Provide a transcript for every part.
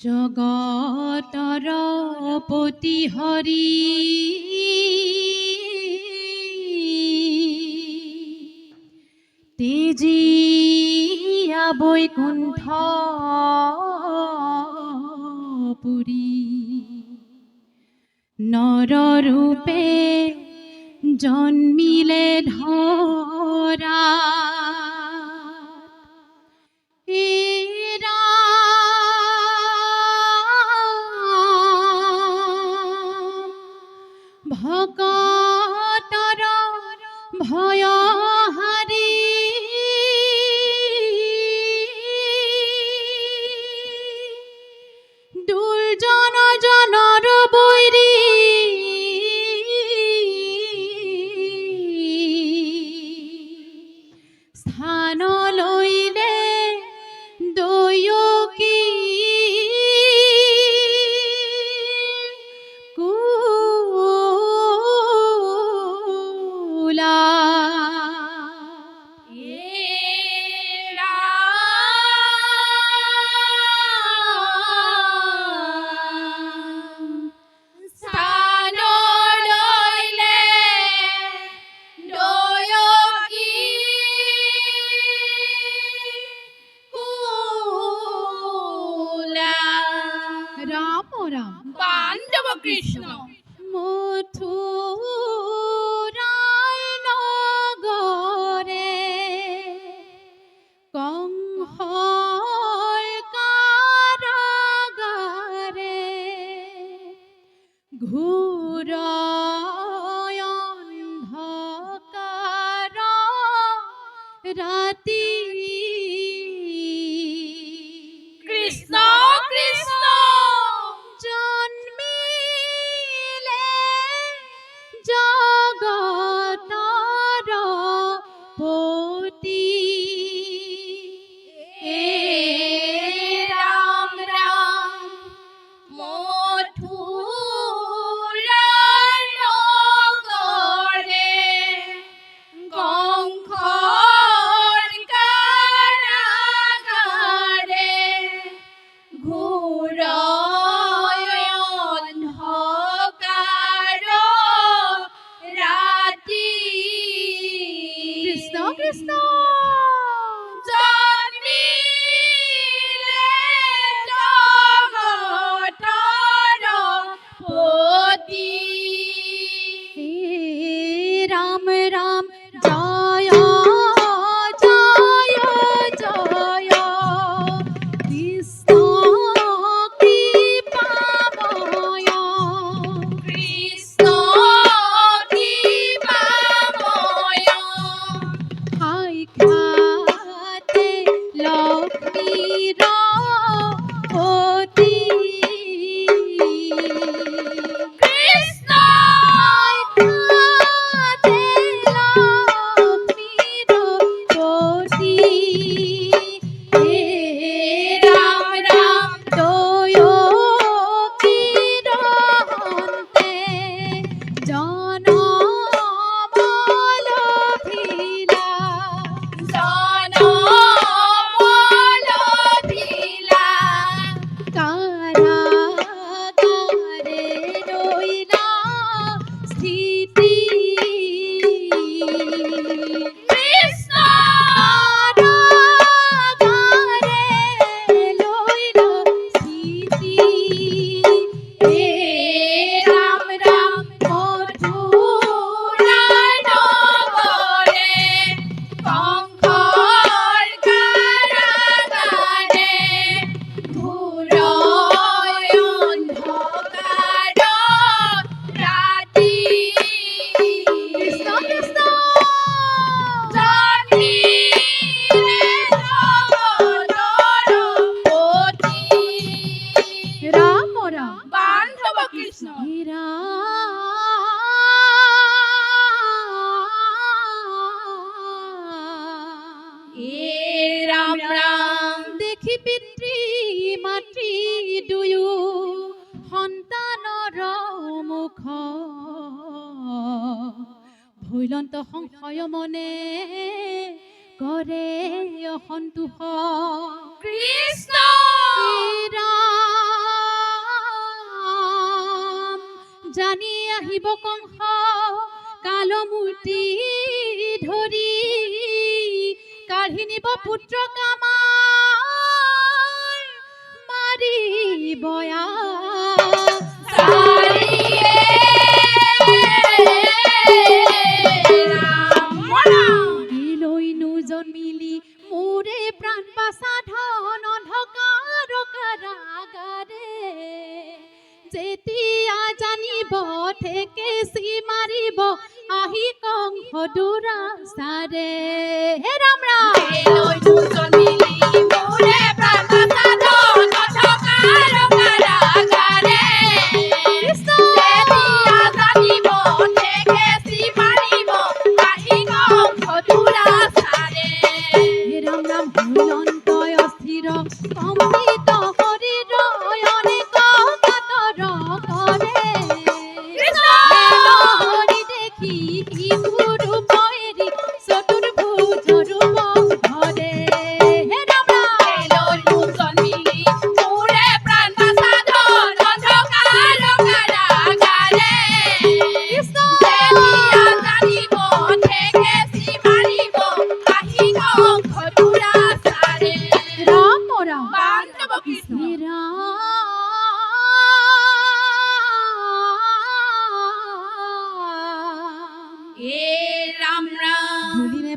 জগতৰ পতি হৰি তেজীয়া বৈকুণ্ঠ পুৰী নৰৰূপে জন্মিলে ধৰা ভকতৰ ভয় হাৰি দুৰ্জন জনৰ বৈৰী স্থান লৈলে দয়কী পাণ্ডব কৃষ্ণ মথুরার নগরে কংসর কারাগারে ঘোর অন্ধকার রাতি কৃষ্ণ কৃষ্ণ জন্মিলে জগতৰ পতি রাম রাম মথুরার নগরে কংসর কারাগারে ঘোর অন্ধকার রাতি কৃষ্ণ কৃষ্ণ জন্মিলে জগতৰ পতি হে রাম রাম জয় জয় জয় কৃষ্ণ কৃপাময় কৃষ্ণ কৃপাময় হাই খাতে লক্ষ্মীর পতি কৃষ্ণ খাতে লক্ষ্মীর পতি হে রাম রাম দয়কীর হন্তে জনমলভিলা জনমলভিলা কারাগারে রইলা স্থিতি কৃষ্ণ কারাগারে লইলা স্থিতি হে রাম রাম মথুরার নগরে কংসর কারাগারে ঘোর অন্ধকার রাতি কৃষ্ণ কৃষ্ণ জন্মিলে জগতৰ পতি রাম রাম পাণ্ডব কৃষ্ণ হীরা রাম রাম দেখি পিতৃ মাতৃ দুয়ো সন্তানৰ মুখ ভৈলন্ত সংশয় মনে কৰে অসন্তোষ কৃষ্ণ শ্ৰীৰাম জানি আহিব কংস কালমূৰ্তি ধৰি কাঢ়ি নিব পুত্ৰ কামাৰ মাৰিব লৈনো জন্মিলি মোৰে প্ৰাণ পাছা ধন অন্ধকাৰ কাৰাগাৰে যেতিয়া জানিব ঠেকেচি মাৰিব আহি কংস দুৰাচাৰে হে ৰাম ৰাম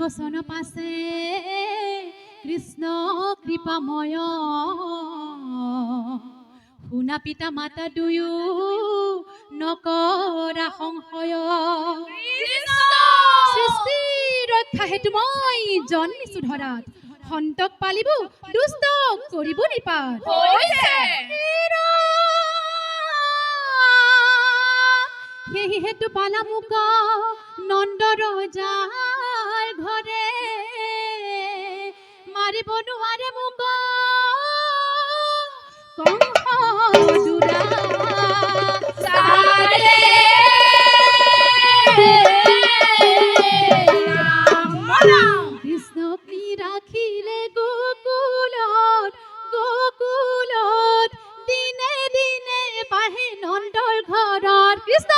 বচন পাছে কৃষ্ণ কৃপাময় শুনা পিতা মাতা দুয়ো নকৰা সংশয় সৃষ্টি ৰক্ষা হেতু মই জন্মিছো ধৰাত সন্তক পালিব দুষ্ট কৰিব নিপাত সেই হেতু পালা মোক নন্দ ৰজাৰ ঘৰে মাৰিব নোৱাৰে মোক কংস দুৰাচাৰে কৃষ্ণক নি ৰাখিলে গোকুলত দিনে দিনে বাঢ়ে নন্দৰ ঘৰত কৃষ্ণ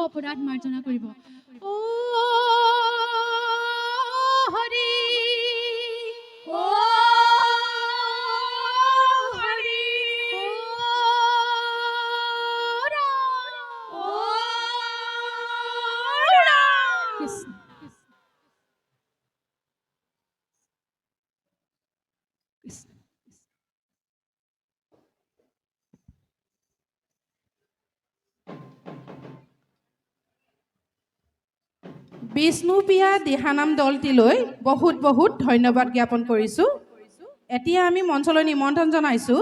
অপৰাধ মাৰ্জনা কৰিব ও হৰি বিষ্ণুপ্ৰিয়া দিহানাম দলটিলৈ বহুত বহুত ধন্যবাদ জ্ঞাপন কৰিছোঁ। এতিয়া আমি মঞ্চলৈ নিমন্ত্ৰণ জনাইছোঁ